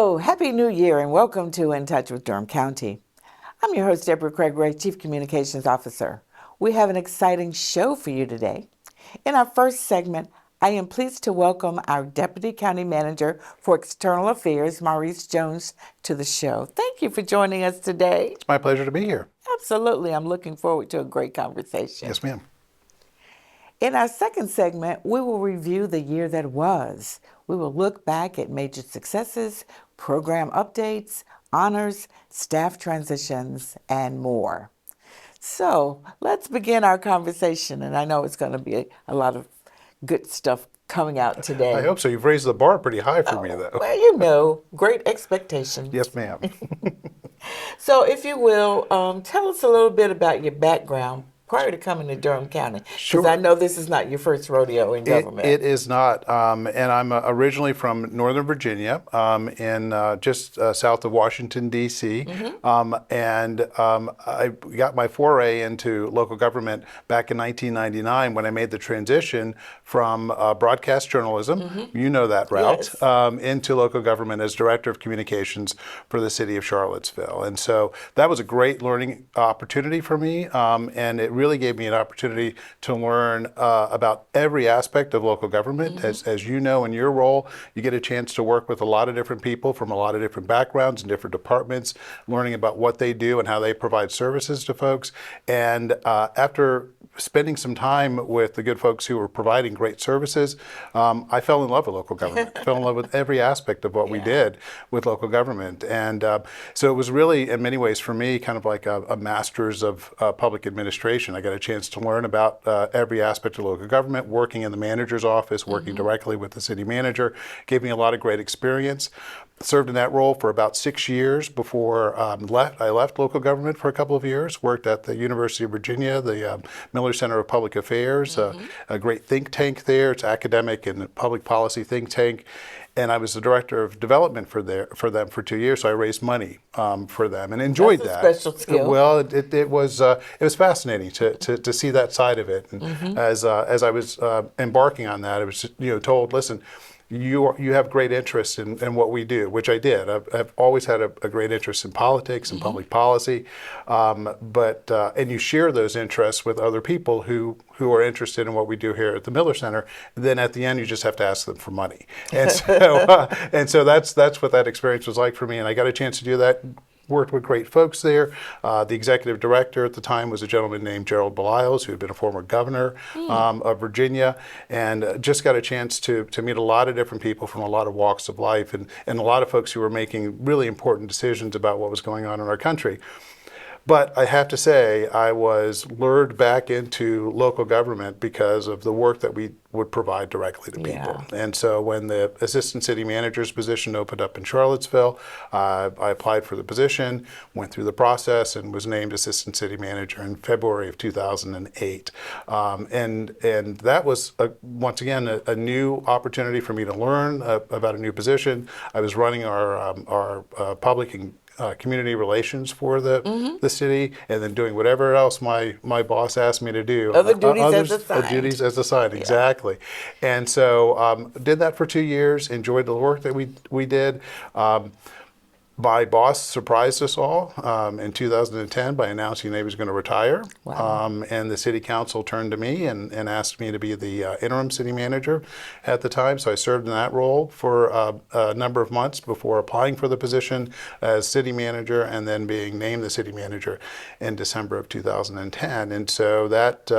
Hello, Happy New Year, and welcome to In Touch with Durham County. I'm your host, Deborah Craig-Ray, Chief Communications Officer. We have an exciting show for you today. In our first segment, I am pleased to welcome our Deputy County Manager for External Affairs, Maurice Jones, to the show. Thank you for joining us today. It's my pleasure to be here. Absolutely. I'm looking forward to a great conversation. Yes, ma'am. In our second segment, we will review the year that was. We will look back at major successes, program updates, honors, staff transitions, and more. So let's begin our conversation, and I know it's going to be a lot of good stuff coming out today. I hope so. You've raised the bar pretty high for me, though. Well, great expectations. Yes, ma'am. So if you will, tell us a little bit about your background prior to coming to Durham County, because Sure. I know this is not your first rodeo in government. It is not, and I'm originally from Northern Virginia, in just south of Washington, D.C., and I got my foray into local government back in 1999 when I made the transition from broadcast journalism, you know that route, Yes. into local government as Director of Communications for the city of Charlottesville. And so that was a great learning opportunity for me, and it really gave me an opportunity to learn about every aspect of local government. As you know, in your role, you get a chance to work with a lot of different people from a lot of different backgrounds and different departments, learning about what they do and how they provide services to folks. And after spending some time with the good folks who were providing great services, I fell in love with local government. I fell in love with every aspect of what we did with local government. And so it was really, in many ways, for me, kind of like a master's of public administration. I got a chance to learn about every aspect of local government, working in the manager's office, working directly with the city manager, gave me a lot of great experience. Served in that role for about 6 years before I left local government for a couple of years, worked at the University of Virginia, the Miller Center of Public Affairs, a great think tank there. It's academic and public policy think tank. And I was the director of development for them for 2 years, so I raised money for them and enjoyed That's a that. special skill. Well, it was fascinating to see that side of it. And as I was embarking on that, I was told, listen, you have great interest in what we do, which I did. I've always had a great interest in politics and public policy, and you share those interests with other people who are interested in what we do here at the Miller Center. Then at the end, you just have to ask them for money, and so that's what that experience was like for me. And I got a chance to do that. Worked with great folks there. The executive director at the time was a gentleman named Gerald Belials, who had been a former governor of Virginia, and just got a chance to meet a lot of different people from a lot of walks of life and a lot of folks who were making really important decisions about what was going on in our country. But I have to say, I was lured back into local government because of the work that we would provide directly to people. And so when the assistant city manager's position opened up in Charlottesville, I applied for the position, went through the process, and was named assistant city manager in February of 2008. And that was, once again, a new opportunity for me to learn about a new position. I was running our public and community relations for the city, and then doing whatever else my boss asked me to do. Other duties as assigned. Duties as assigned, exactly. And so did that for 2 years, enjoyed the work that we did. My boss surprised us all in 2010 by announcing that he was going to retire. Wow. And the city council turned to me and asked me to be the interim city manager at the time. So I served in that role for a number of months before applying for the position as city manager and then being named the city manager in December of 2010. And so that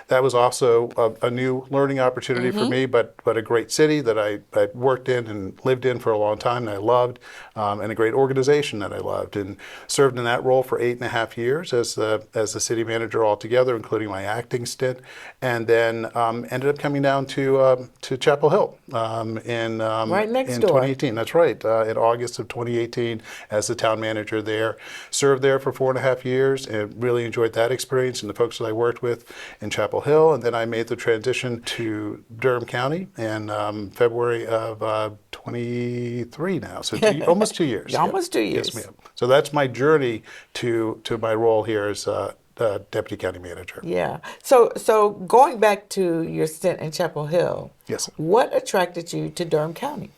was also a new learning opportunity for me, but a great city that I worked in and lived in for a long time that I loved, and a great organization that I loved, and served in that role for 8.5 years as the city manager altogether, including my acting stint, and then ended up coming down to Chapel Hill Right next in door. 2018. That's right, in August of 2018 as the town manager there. Served there for 4.5 years and really enjoyed that experience and the folks that I worked with in Chapel Hill. And then I made the transition to Durham County in February of 23 now, so almost 2 years. Almost 2 years. Yes, ma'am. So that's my journey to my role here as Deputy County Manager. Yeah. So going back to your stint in Chapel Hill, Yes. what attracted you to Durham County?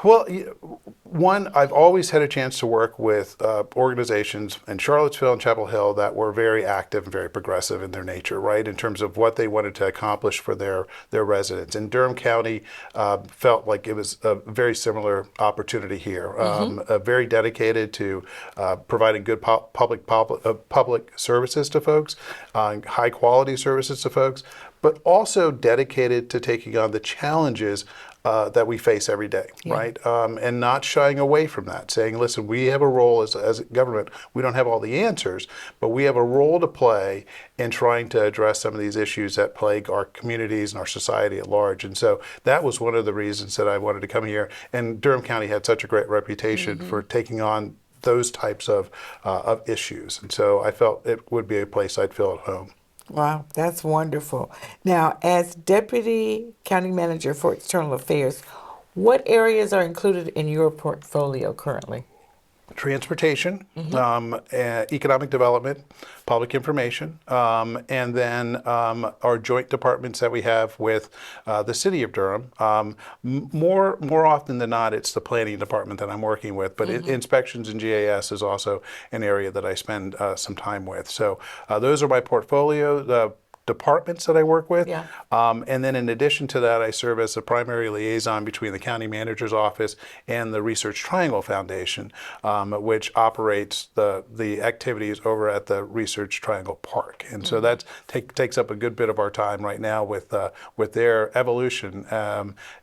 Well, one, I've always had a chance to work with organizations in Charlottesville and Chapel Hill that were very active and very progressive in their nature, right, in terms of what they wanted to accomplish for their residents. And Durham County felt like it was a very similar opportunity here, very dedicated to providing good public services to folks, high quality services to folks, but also dedicated to taking on the challenges that we face every day, right? And not shying away from that, saying, listen, we have a role as a government. We don't have all the answers, but we have a role to play in trying to address some of these issues that plague our communities and our society at large. And so that was one of the reasons that I wanted to come here. And Durham County had such a great reputation for taking on those types of issues. And so I felt it would be a place I'd feel at home. Wow, that's wonderful. Now, as Deputy County Manager for External Affairs, what areas are included in your portfolio currently? Transportation, economic development, public information, and then our joint departments that we have with the City of Durham. More often than not, it's the planning department that I'm working with, but inspections and GAS is also an area that I spend some time with. So those are my portfolio. The departments that I work with. Yeah. And then in addition to that, I serve as a primary liaison between the county manager's office and the Research Triangle Foundation, which operates the activities over at the Research Triangle Park. And so that takes up a good bit of our time right now with their evolution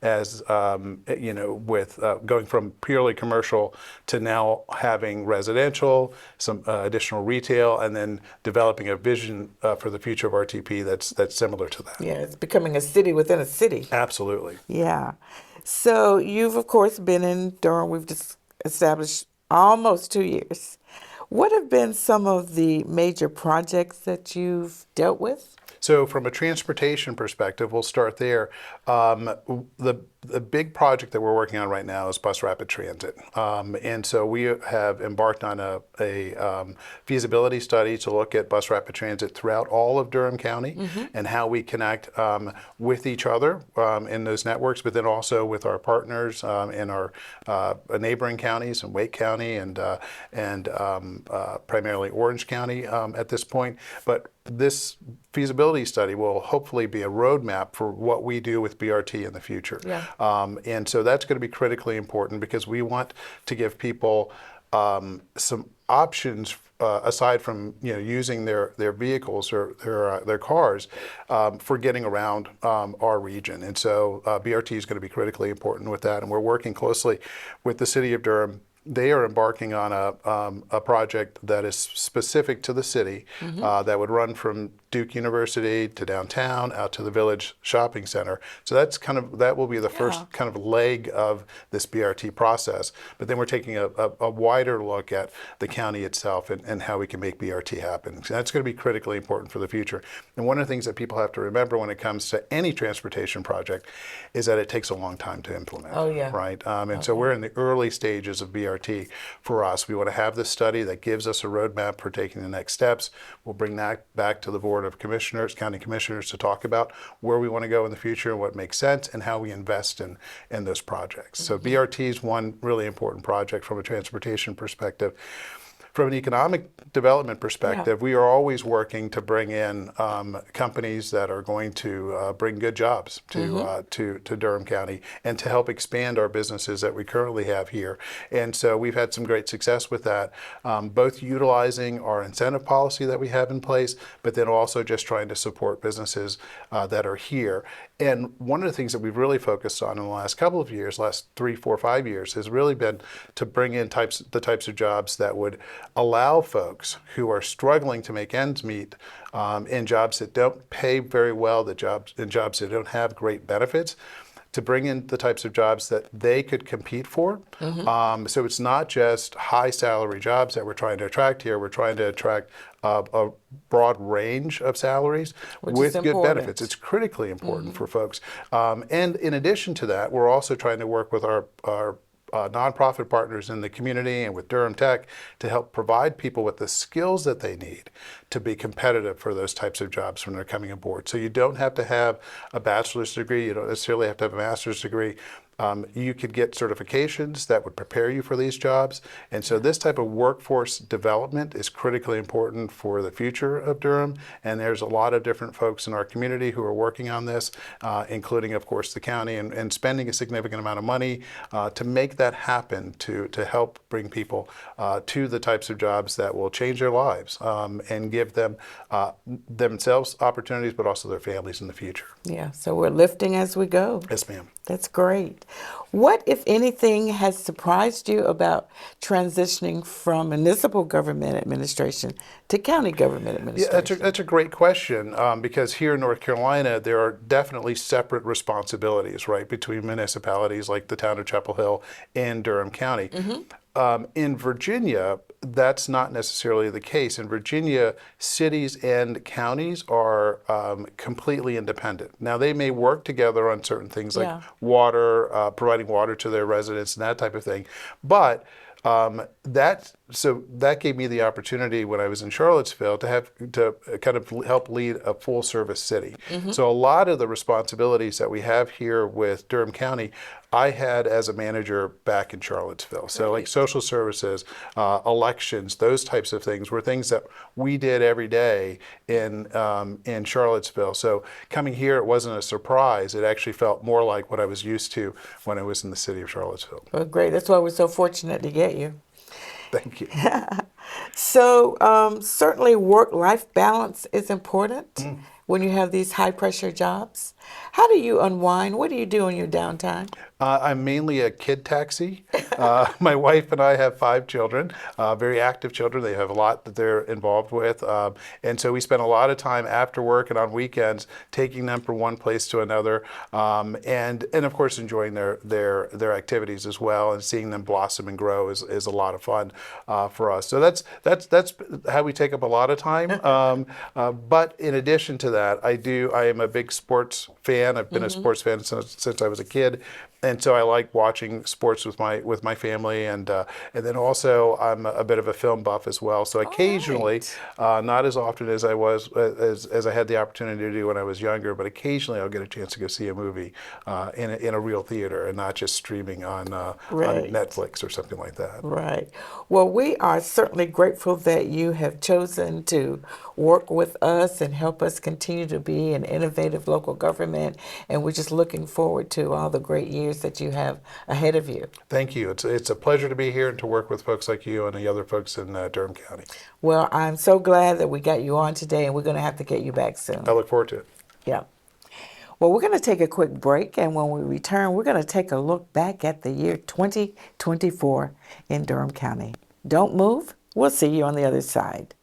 as with going from purely commercial to now having residential, some additional retail, and then developing a vision for the future of RTP that's similar to that. Yeah, it's becoming a city within a city. Absolutely. Yeah. So you've, of course, been in Durham. We've just established almost 2 years. What have been some of the major projects that you've dealt with? So from a transportation perspective, we'll start there. The big project that we're working on right now is bus rapid transit. And so we have embarked on a feasibility study to look at bus rapid transit throughout all of Durham County and how we connect with each other in those networks, but then also with our partners in our neighboring counties in Wake County and primarily Orange County at this point. But this feasibility study will hopefully be a roadmap for what we do with BRT in the future. Yeah. And so that's going to be critically important because we want to give people some options aside from using their vehicles or their cars for getting around our region. And so BRT is going to be critically important with that. And we're working closely with the City of Durham. They are embarking on a project that is specific to the city that would run from Duke University to downtown out to the Village Shopping Center. So that will be the first kind of leg of this BRT process. But then we're taking a wider look at the county itself and how we can make BRT happen. So that's going to be critically important for the future. And one of the things that people have to remember when it comes to any transportation project is that it takes a long time to implement. Oh, yeah. Right. So we're in the early stages of BRT. For us, we want to have this study that gives us a roadmap for taking the next steps. We'll bring that back to the Board of Commissioners, County Commissioners, to talk about where we want to go in the future and what makes sense and how we invest in those projects. So BRT is one really important project from a transportation perspective. From an economic development perspective, we are always working to bring in companies that are going to bring good jobs to Durham County and to help expand our businesses that we currently have here. And so we've had some great success with that, both utilizing our incentive policy that we have in place, but then also just trying to support businesses that are here. And one of the things that we've really focused on in the last couple of years, last 3, 4, 5 years, has really been to bring in the types of jobs that would allow folks who are struggling to make ends meet in jobs that don't pay very well, jobs that don't have great benefits, to bring in the types of jobs that they could compete for. So it's not just high salary jobs that we're trying to attract here. We're trying to attract a broad range of salaries with good benefits. It's critically important for folks. And in addition to that, we're also trying to work with our nonprofit partners in the community and with Durham Tech to help provide people with the skills that they need to be competitive for those types of jobs when they're coming aboard. So you don't have to have a bachelor's degree, you don't necessarily have to have a master's degree, You could get certifications that would prepare you for these jobs. And so this type of workforce development is critically important for the future of Durham. And there's a lot of different folks in our community who are working on this, including, of course, the county, and spending a significant amount of money to make that happen, to help bring people to the types of jobs that will change their lives and give them themselves opportunities, but also their families in the future. Yeah, so we're lifting as we go. Yes, ma'am. That's great. What, if anything, has surprised you about transitioning from municipal government administration to county government administration? Yeah, that's a great question, because here in North Carolina, there are definitely separate responsibilities, right, between municipalities like the town of Chapel Hill and Durham County. In Virginia, that's not necessarily the case. In Virginia, cities and counties are completely independent. Now, they may work together on certain things like water, providing water to their residents and that type of thing. But that gave me the opportunity when I was in Charlottesville to kind of help lead a full service city. So a lot of the responsibilities that we have here with Durham County, I had as a manager back in Charlottesville. So like social services, elections, those types of things were things that we did every day in Charlottesville. So coming here, it wasn't a surprise. It actually felt more like what I was used to when I was in the city of Charlottesville. Well, great. That's why we're so fortunate to get you. Thank you. So certainly work-life balance is important when you have these high-pressure jobs. How do you unwind? What do you do in your downtime? I'm mainly a kid taxi. My wife and I have 5 children, very active children. They have a lot that they're involved with. And so we spend a lot of time after work and on weekends taking them from one place to another, and of course enjoying their activities as well, and seeing them blossom and grow is a lot of fun for us. So that's how we take up a lot of time. But in addition to that, I am a big sports fan. I've been a sports fan since I was a kid. And so I like watching sports with my family, and then also I'm a bit of a film buff as well. So occasionally, not as often as I was as I had the opportunity to do when I was younger, but occasionally I'll get a chance to go see a movie in a real theater and not just streaming on Netflix or something like that. Right. Well, we are certainly grateful that you have chosen to work with us and help us continue to be an innovative local government, and we're just looking forward to all the great years that you have ahead of you. Thank you. It's a pleasure to be here and to work with folks like you and the other folks in Durham County. Well, I'm so glad that we got you on today, and we're going to have to get you back soon. I look forward to it. Yeah. Well, we're going to take a quick break, and when we return, we're going to take a look back at the year 2024 in Durham County. Don't move. We'll see you on the other side.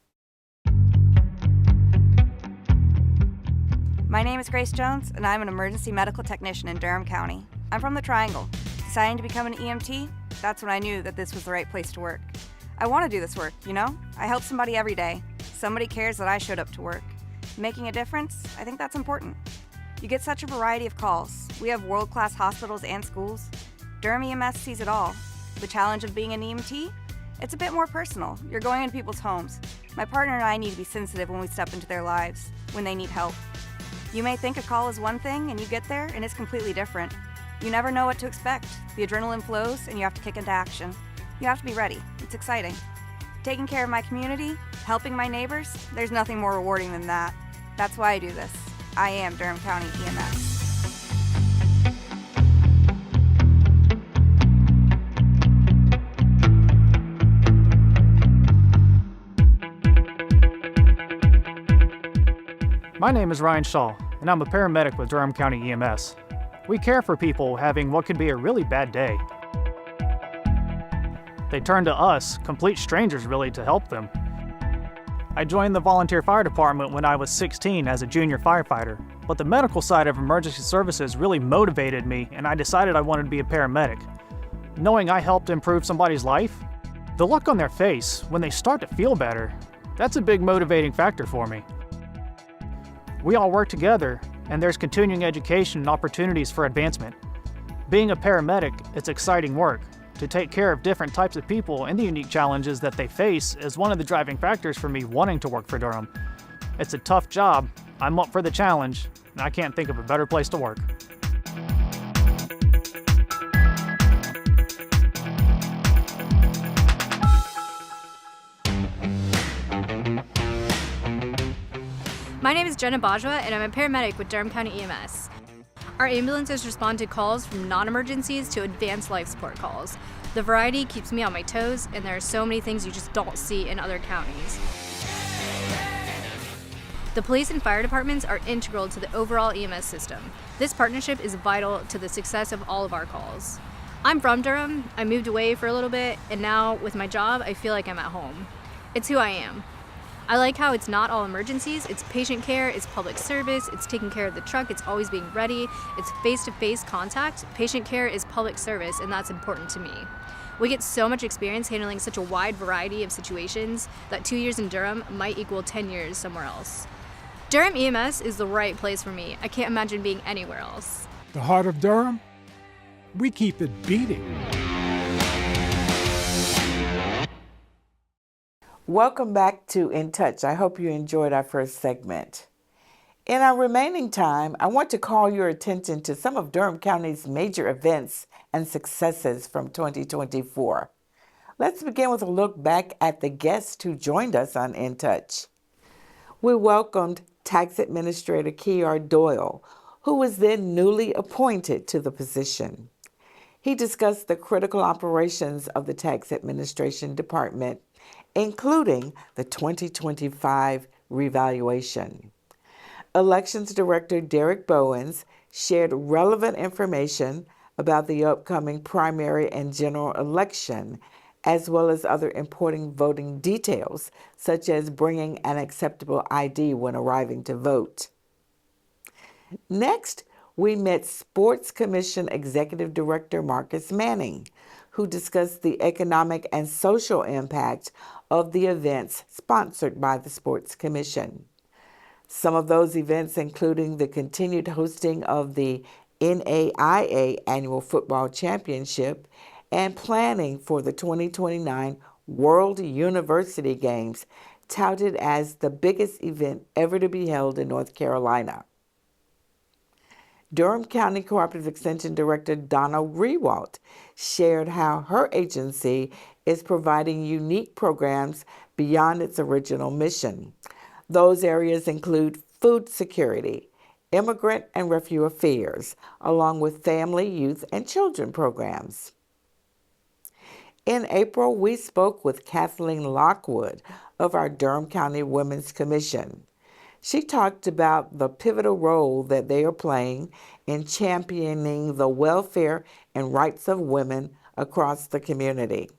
My name is Grace Jones, and I'm an emergency medical technician in Durham County. I'm from the Triangle. Deciding to become an EMT, that's when I knew that this was the right place to work. I want to do this work, you know? I help somebody every day. Somebody cares that I showed up to work. Making a difference, I think that's important. You get such a variety of calls. We have world-class hospitals and schools. Durham EMS sees it all. The challenge of being an EMT? It's a bit more personal. You're going into people's homes. My partner and I need to be sensitive when we step into their lives, when they need help. You may think a call is one thing, and you get there, and it's completely different. You never know what to expect. The adrenaline flows, and you have to kick into action. You have to be ready. It's exciting. Taking care of my community, helping my neighbors, there's nothing more rewarding than that. That's why I do this. I am Durham County EMS. My name is Ryan Shaw, and I'm a paramedic with Durham County EMS. We care for people having what could be a really bad day. They turn to us, complete strangers really, to help them. I joined the volunteer fire department when I was 16 as a junior firefighter, but the medical side of emergency services really motivated me, and I decided I wanted to be a paramedic. Knowing I helped improve somebody's life, the look on their face when they start to feel better, that's a big motivating factor for me. We all work together, and there's continuing education and opportunities for advancement. Being a paramedic, it's exciting work. To take care of different types of people and the unique challenges that they face is one of the driving factors for me wanting to work for Durham. It's a tough job, I'm up for the challenge, and I can't think of a better place to work. My name is Jenna Bajwa, and I'm a paramedic with Durham County EMS. Our ambulances respond to calls from non-emergencies to advanced life support calls. The variety keeps me on my toes, and there are so many things you just don't see in other counties. The police and fire departments are integral to the overall EMS system. This partnership is vital to the success of all of our calls. I'm from Durham. I moved away for a little bit, and now with my job, I feel like I'm at home. It's who I am. I like how it's not all emergencies, it's patient care, it's public service, it's taking care of the truck, it's always being ready, it's face-to-face contact. Patient care is public service, and that's important to me. We get so much experience handling such a wide variety of situations that 2 years in Durham might equal 10 years somewhere else. Durham EMS is the right place for me. I can't imagine being anywhere else. The heart of Durham, we keep it beating. Welcome back to In Touch. I hope you enjoyed our first segment. In our remaining time, I want to call your attention to some of Durham County's major events and successes from 2024. Let's begin with a look back at the guests who joined us on In Touch. We welcomed Tax Administrator Keir Doyle, who was then newly appointed to the position. He discussed the critical operations of the Tax Administration Department, including the 2025 revaluation. Elections Director Derek Bowens shared relevant information about the upcoming primary and general election, as well as other important voting details, such as bringing an acceptable ID when arriving to vote. Next, we met Sports Commission Executive Director Marcus Manning, who discussed the economic and social impact of the events sponsored by the Sports Commission. Some of those events including the continued hosting of the NAIA Annual Football Championship and planning for the 2029 World University Games, touted as the biggest event ever to be held in North Carolina. Durham County Cooperative Extension Director Donna Rewalt shared how her agency is providing unique programs beyond its original mission. Those areas include food security, immigrant and refugee affairs, along with family, youth, and children programs. In April, we spoke with Kathleen Lockwood of our Durham County Women's Commission. She talked about the pivotal role that they are playing in championing the welfare and rights of women across the community.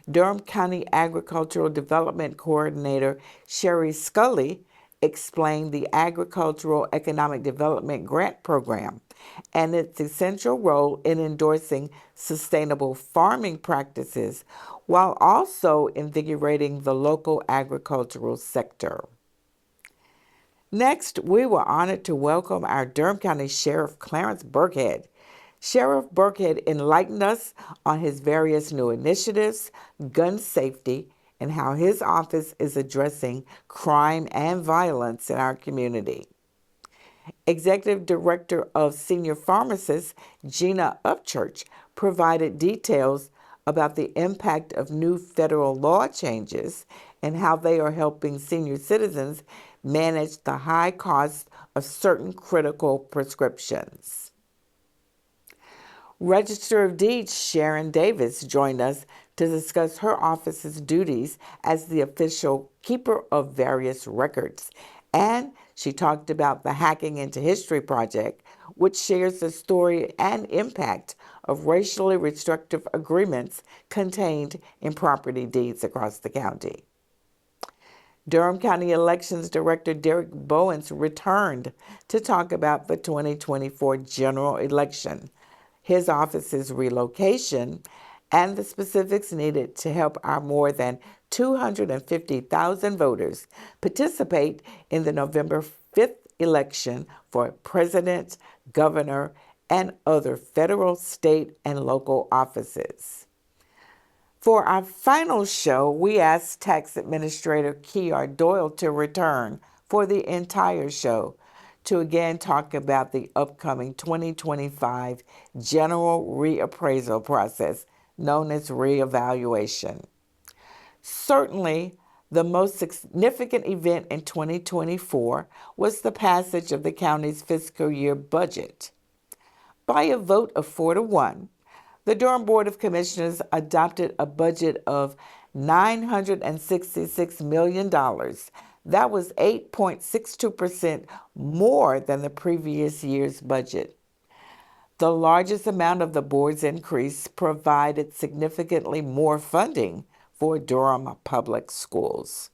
Durham County Agricultural Development Coordinator Sherry Scully explained the Agricultural Economic Development Grant Program and its essential role in endorsing sustainable farming practices while also invigorating the local agricultural sector. Next, we were honored to welcome our Durham County Sheriff Clarence Burkhead. Sheriff Burkhead enlightened us on his various new initiatives, gun safety, and how his office is addressing crime and violence in our community. Executive Director of Senior Pharmacist Gina Upchurch provided details about the impact of new federal law changes and how they are helping senior citizens manage the high cost of certain critical prescriptions. Register of Deeds Sharon Davis joined us to discuss her office's duties as the official keeper of various records, and she talked about the Hacking into History project, which shares the story and impact of racially restrictive agreements contained in property deeds across the county. Durham County Elections Director Derek Bowens returned to talk about the 2024 general election, his office's relocation, and the specifics needed to help our more than 250,000 voters participate in the November 5th election for president, governor, and other federal, state, and local offices. For our final show, we asked Tax Administrator Keir Doyle to return for the entire show to again talk about the upcoming 2025 general reappraisal process known as reevaluation. Certainly, The most significant event in 2024 was the passage of the county's fiscal year budget. By a vote of 4-1, the Durham Board of Commissioners adopted a budget of $966 million. That was 8.62% more than the previous year's budget. The largest amount of the board's increase provided significantly more funding for Durham public schools.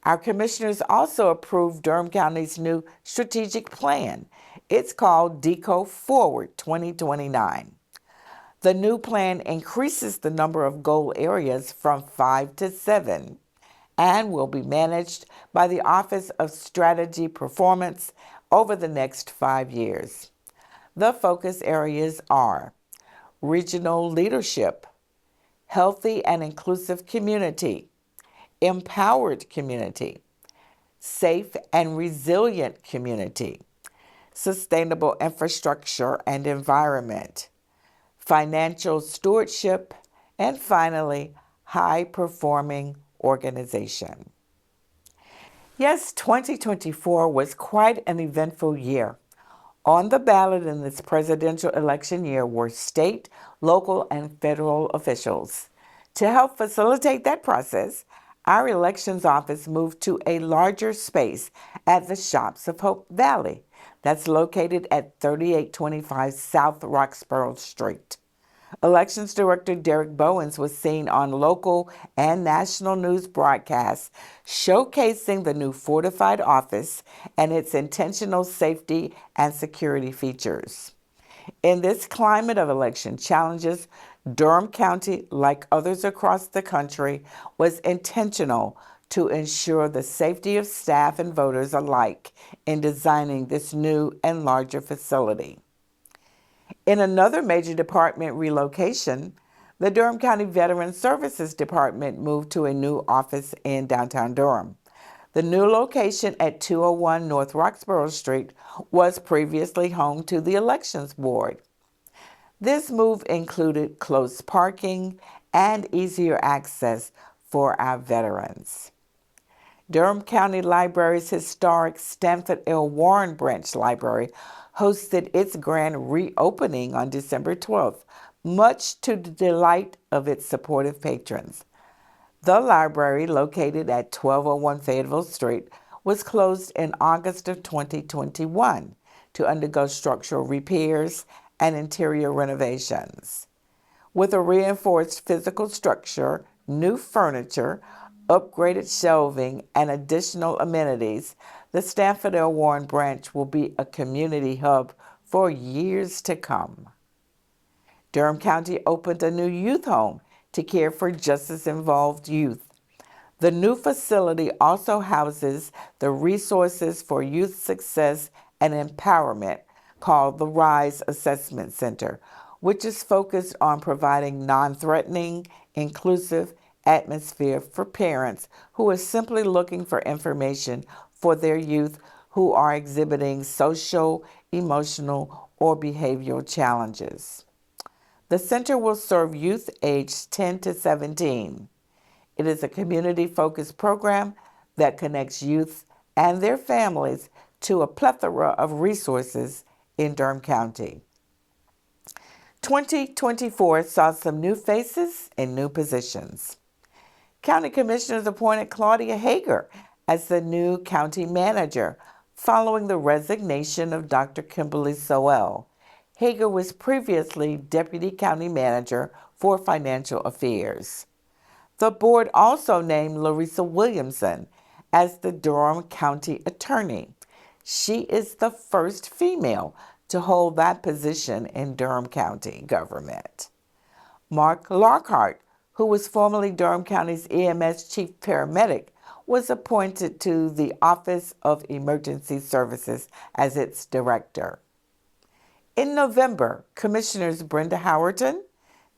Our commissioners also approved Durham County's new strategic plan. It's called DECO Forward 2029. The new plan increases the number of goal areas from 5 to 7 and will be managed by the Office of Strategy Performance over the next 5 years. The focus areas are regional leadership, healthy and inclusive community, empowered community, safe and resilient community, sustainable infrastructure and environment, financial stewardship, and finally, high-performing organization. Yes, 2024 was quite an eventful year. On the ballot in this presidential election year were state, local, and federal officials. To help facilitate that process, our elections office moved to a larger space at the Shops of Hope Valley that's located at 3825 South Roxborough Street. Elections Director Derek Bowens was seen on local and national news broadcasts showcasing the new fortified office and its intentional safety and security features. In this climate of election challenges, Durham County, like others across the country, was intentional to ensure the safety of staff and voters alike in designing this new and larger facility. In another major department relocation, the Durham County Veteran Services Department moved to a new office in downtown Durham. The new location at 201 North Roxborough Street was previously home to the Elections Board. This move included close parking and easier access for our veterans. Durham County Library's historic Stanford L. Warren Branch Library hosted its grand reopening on December 12th, much to the delight of its supportive patrons. The library, located at 1201 Fayetteville Street, was closed in August of 2021 to undergo structural repairs and interior renovations. With a reinforced physical structure, new furniture, upgraded shelving, and additional amenities, the Stanford L. Warren Branch will be a community hub for years to come. Durham County opened a new youth home to care for justice-involved youth. The new facility also houses the Resources for Youth Success and Empowerment, called the RISE Assessment Center, which is focused on providing non-threatening, inclusive atmosphere for parents who are simply looking for information for their youth who are exhibiting social, emotional, or behavioral challenges. The center will serve youth aged 10 to 17. It is a community-focused program that connects youth and their families to a plethora of resources in Durham County. 2024 saw some new faces and new positions. County Commissioners appointed Claudia Hager as the new county manager following the resignation of Dr. Kimberly Sowell. Hager was previously Deputy County Manager for Financial Affairs. The board also named Larissa Williamson as the Durham County Attorney. She is the first female to hold that position in Durham County government. Mark Lockhart, who was formerly Durham County's EMS Chief Paramedic, was appointed to the Office of Emergency Services as its director. In November, Commissioners Brenda Howerton,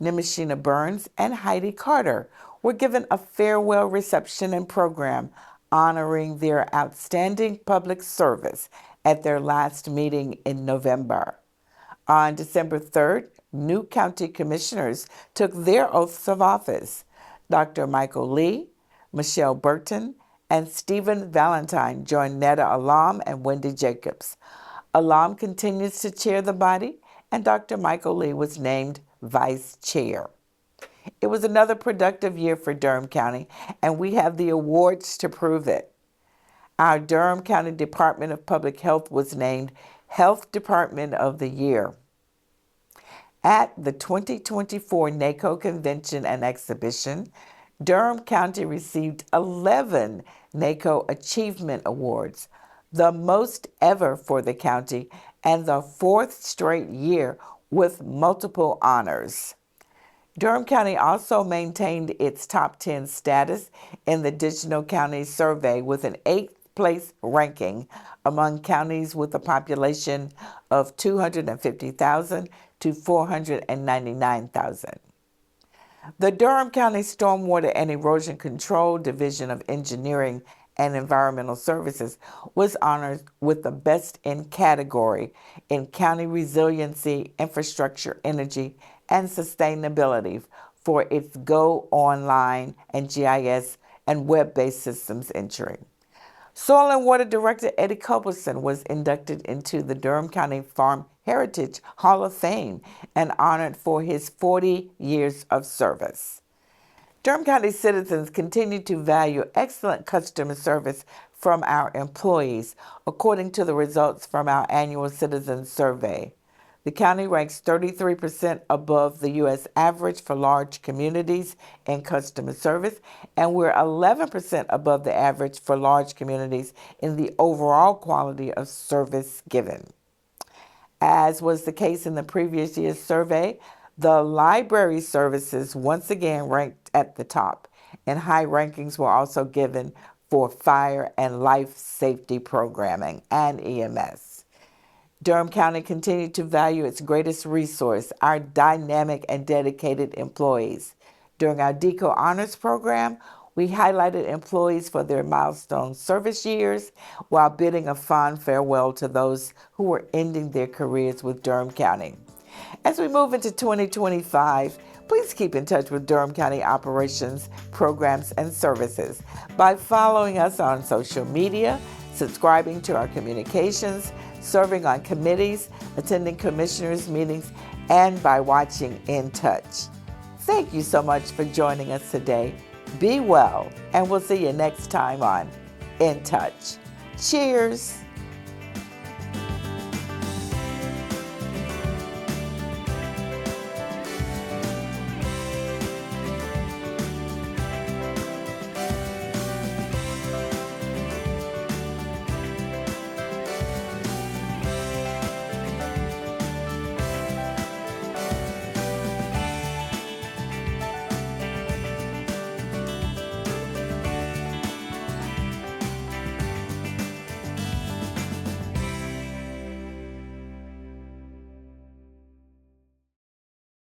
Nimashina Burns, and Heidi Carter were given a farewell reception and program honoring their outstanding public service at their last meeting in November. On December 3rd, new county commissioners took their oaths of office. Dr. Michael Lee, Michelle Burton, and Stephen Valentine joined Netta Alam and Wendy Jacobs. Alam continues to chair the body, and Dr. Michael Lee was named vice chair. It was another productive year for Durham County, and we have the awards to prove it. Our Durham County Department of Public Health was named Health Department of the Year. At the 2024 NACO Convention and Exhibition, Durham County received 11 NACO Achievement Awards, the most ever for the county, and the fourth straight year with multiple honors. Durham County also maintained its top 10 status in the Digital County Survey with an 8th place ranking among counties with a population of 250,000 to 499,000. The Durham County Stormwater and Erosion Control Division of Engineering and Environmental Services was honored with the Best in Category in County Resiliency, Infrastructure, Energy, and Sustainability for its Go Online and GIS and web-based systems entry. Soil and Water Director Eddie Culberson was inducted into the Durham County Farm Heritage Hall of Fame and honored for his 40 years of service. Durham County citizens continue to value excellent customer service from our employees, according to the results from our annual citizen survey. The county ranks 33% above the U.S. average for large communities in customer service, and we're 11% above the average for large communities in the overall quality of service given. As was the case in the previous year's survey, the library services once again ranked at the top, and high rankings were also given for fire and life safety programming and EMS. Durham County continued to value its greatest resource, our dynamic and dedicated employees. During our DECO Honors Program, we highlighted employees for their milestone service years while bidding a fond farewell to those who were ending their careers with Durham County. As we move into 2025, please keep in touch with Durham County operations, programs, and services by following us on social media, subscribing to our communications, serving on committees, attending commissioners' meetings, and by watching In Touch. Thank you so much for joining us today. Be well, and we'll see you next time on In Touch. Cheers.